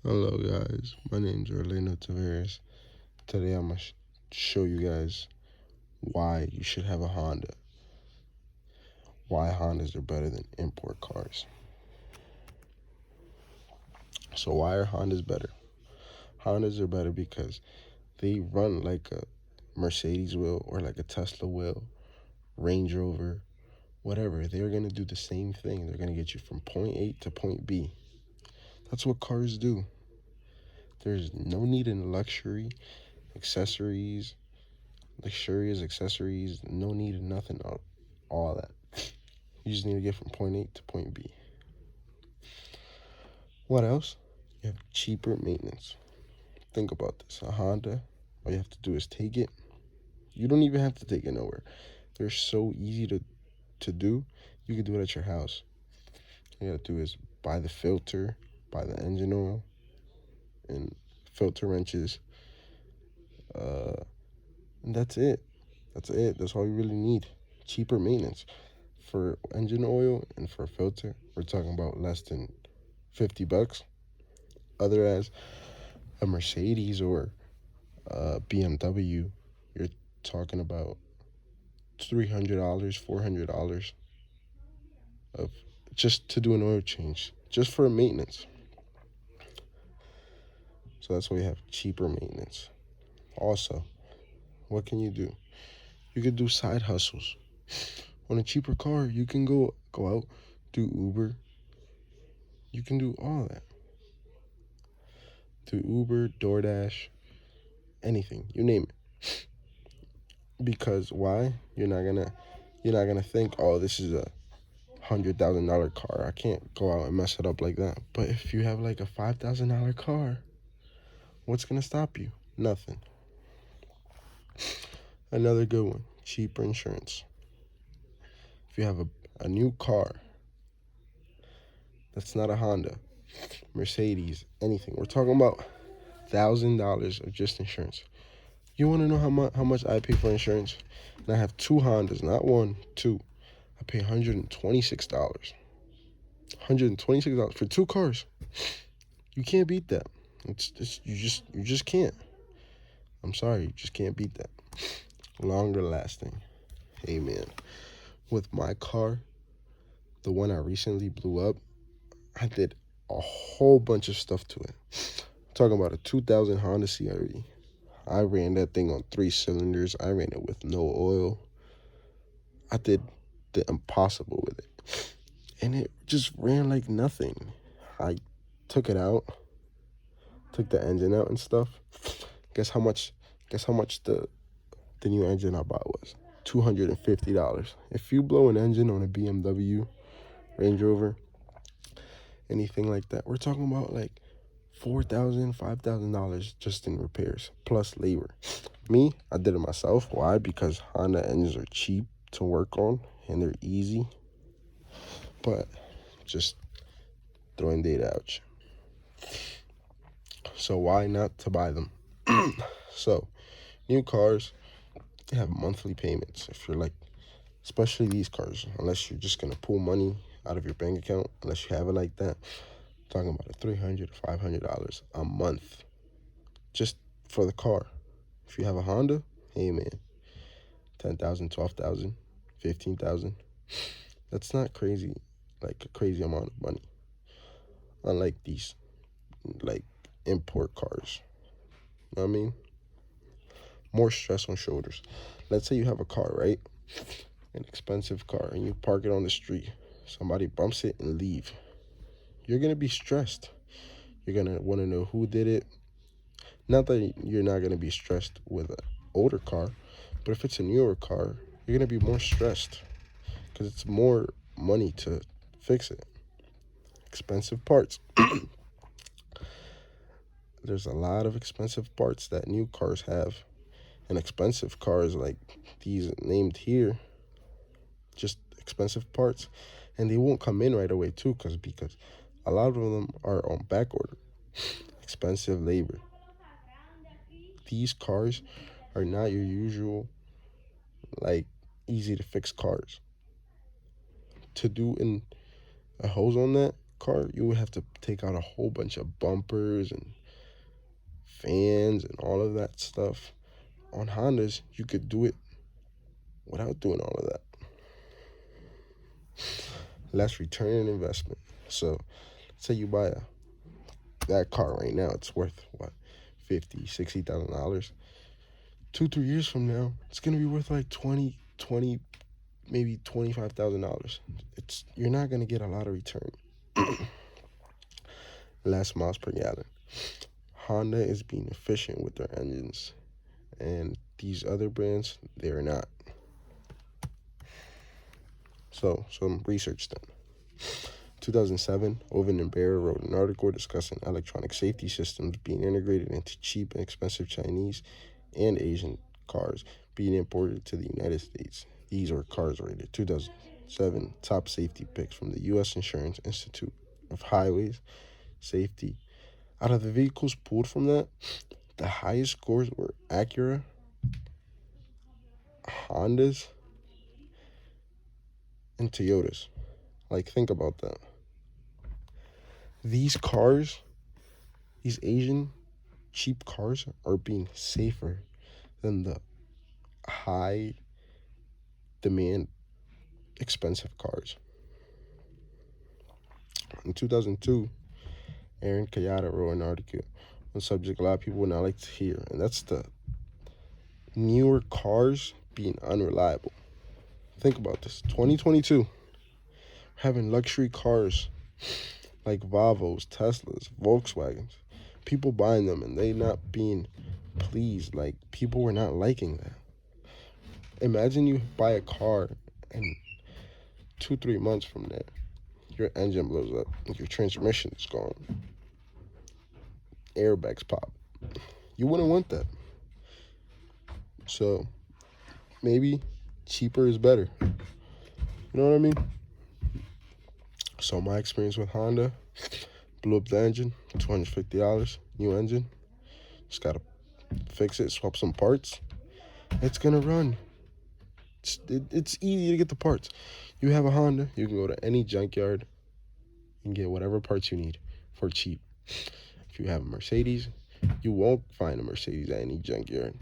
Hello guys, my name's Orlando Tavares. Today I'm gonna show you guys why you should have a Honda. Why Hondas are better than import cars. So why are Hondas better? Hondas are better because they run like a Mercedes will or like a Tesla will, Range Rover, whatever. They're gonna do the same thing. They're gonna get you from point A to point B. That's what cars do. There's no need in accessories, luxurious accessories, no need in nothing, all that. You just need to get from point A to point B. What else? You have cheaper maintenance. Think about this. A Honda, all you have to do is take it. You don't even have to take it nowhere. They're so easy to do. You can do it at your house. All you gotta do is buy the filter, buy the engine oil, and filter wrenches. And that's it. That's it. That's all you really need. Cheaper maintenance. For engine oil and for a filter, we're talking about less than $50. Other as a Mercedes or a BMW, you're talking about $300, $400 of just to do an oil change, just for maintenance. So that's why we have cheaper maintenance. Also, what can you do? You could do side hustles. On a cheaper car, you can go out, do Uber. You can do all that. Do Uber, DoorDash, anything, you name it. Because why? You're not gonna think, oh, this is a $100,000 car. I can't go out and mess it up like that. But if you have like a $5,000 car, what's gonna stop you? Nothing. Another good one, cheaper insurance. If you have a new car that's not a Honda, Mercedes, anything, we're talking about $1,000 of just insurance. You want to know how much I pay for insurance? And I have two Hondas, not one, two. I pay $126. $126 for two cars. You can't beat that. You just can't. I'm sorry, you just can't beat that. Longer lasting. Hey man, with my car, the one I recently blew up, I did a whole bunch of stuff to it. I'm talking about a 2000 Honda CRV. I ran that thing on 3 cylinders. I ran it with no oil. I did the impossible with it. And it just ran like nothing. I took it out, took the engine out and stuff. Guess how much the new engine I bought was? $250. If you blow an engine on a BMW, Range Rover, anything like that, we're talking about like $4,000, $5,000 just in repairs plus labor. Me, I did it myself. Why? Because Honda engines are cheap to work on and they're easy. But just throwing data out. So why not to buy them? So new cars have monthly payments. If you're like, especially these cars, unless you're just gonna pull money out of your bank account, unless you have it like that, I'm talking about a $300 to $500 a month just for the car. If you have a Honda, hey man, 10,000, 12,000, 15,000. That's not crazy, like a crazy amount of money. Unlike these, like import cars. You know what I mean? More stress on shoulders. Let's say you have a car, right? An expensive car, and you park it on the street. Somebody bumps it and leave. You're gonna be stressed. You're gonna want to know who did it. Not that you're not gonna be stressed with an older car, but if it's a newer car, you're gonna be more stressed because it's more money to fix it. Expensive parts. There's a lot of expensive parts that new cars have, and expensive cars like these named here, just expensive parts, and they won't come in right away too, because a lot of them are on back order. Expensive labor. These cars are not your usual like easy to fix cars. To do in a hose on that, car, you would have to take out a whole bunch of bumpers and fans and all of that stuff. On Hondas, you could do it without doing all of that. Less return on investment. So, say you buy that car right now, it's worth what, $50,000, $60,000. 2-3 years from now, it's gonna be worth like 20, maybe $25,000. You're not gonna get a lot of return. Less miles per gallon. Honda is being efficient with their engines, and these other brands, they're not. So, some research done. 2007, Oven and Bear wrote an article discussing electronic safety systems being integrated into cheap and expensive Chinese and Asian cars being imported to the United States. These are cars rated 2007 top safety picks from the U.S. Insurance Institute of Highways Safety. Out of the vehicles pulled from that, the highest scores were Acura, Hondas, and Toyotas. Like, think about that. These cars, these Asian cheap cars, are being safer than the high demand expensive cars. In 2002, Aaron Kayada wrote an article on a subject a lot of people would not like to hear, and that's the newer cars being unreliable. Think about this. 2022, having luxury cars like Volvos, Teslas, Volkswagens, people buying them and they not being pleased. Like, people were not liking that. Imagine you buy a car and 2-3 months from there, your engine blows up, your transmission is gone, airbags pop. You wouldn't want that. So maybe cheaper is better. You know what I mean? So my experience with Honda, blew up the engine, $250, new engine. Just gotta fix it, swap some parts. It's gonna run. It's easy to get the parts. You have a Honda, you can go to any junkyard and get whatever parts you need for cheap. If you have a Mercedes, you won't find a Mercedes at any junkyard.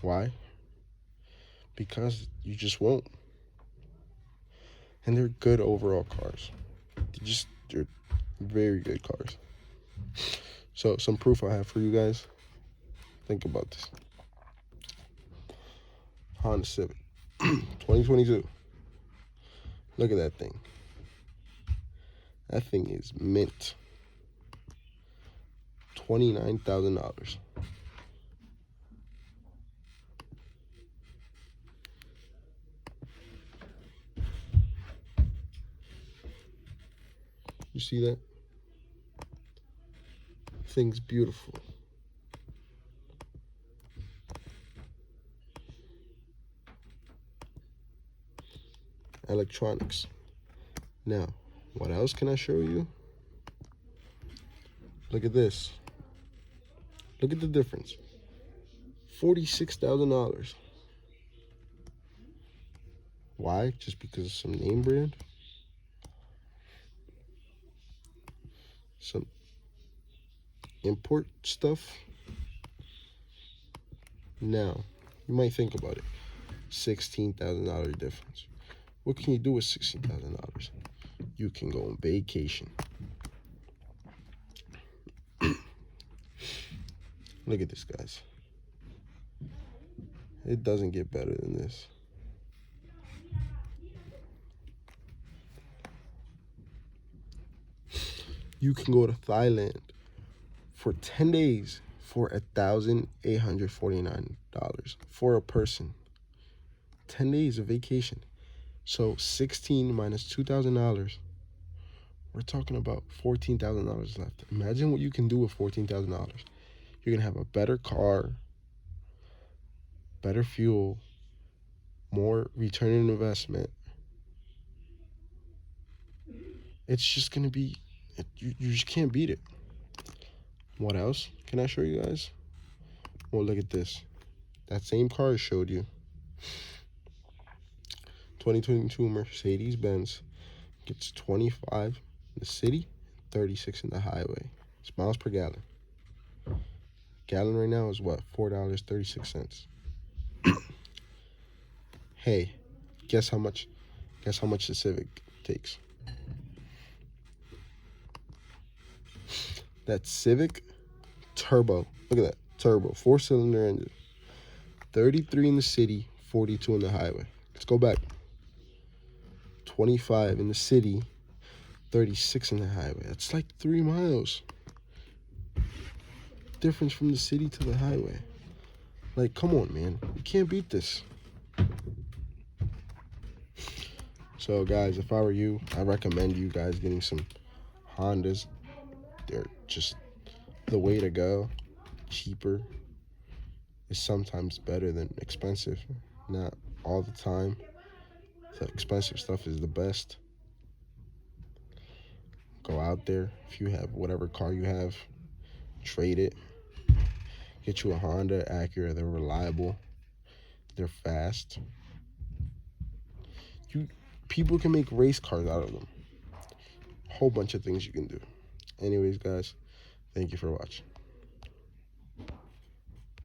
Why? Because you just won't. And they're good overall cars. They're very good cars. So some proof I have for you guys. Think about this. Honda Civic, 2022. Look at that thing. That thing is mint. $29,000. You see that? Thing's beautiful. Electronics. Now, what else can I show you? Look at this. Look at the difference. $46,000. Why? Just because of some name brand? Some import stuff? Now, you might think about it. $16,000 difference. What can you do with $16,000? You can go on vacation. Look at this, guys. It doesn't get better than this. You can go to Thailand for 10 days for $1,849 for a person. 10 days of vacation. So 16 minus $2,000, we're talking about $14,000 left. Imagine what you can do with $14,000. You're gonna have a better car, better fuel, more return on investment. It's just gonna be, you just can't beat it. What else can I show you guys? Well, look at this. That same car I showed you. 2022 Mercedes-Benz gets 25 the city, 36 in the highway. It's miles per gallon. Gallon right now is what? $4.36. Hey, guess how much? Guess how much the Civic takes? That Civic turbo. Look at that turbo, 4-cylinder engine. 33 in the city, 42 in the highway. Let's go back. 25 in the city, 36 in the highway. That's like 3 miles. Difference from the city to the highway. Like, come on, man. You can't beat this. So, guys, if I were you, I recommend you guys getting some Hondas. They're just the way to go. Cheaper is sometimes better than expensive. Not all the time. The expensive stuff is the best. Go out there. If you have whatever car you have, trade it. Get you a Honda, Acura. They're reliable. They're fast. People can make race cars out of them. A whole bunch of things you can do. Anyways, guys, thank you for watching.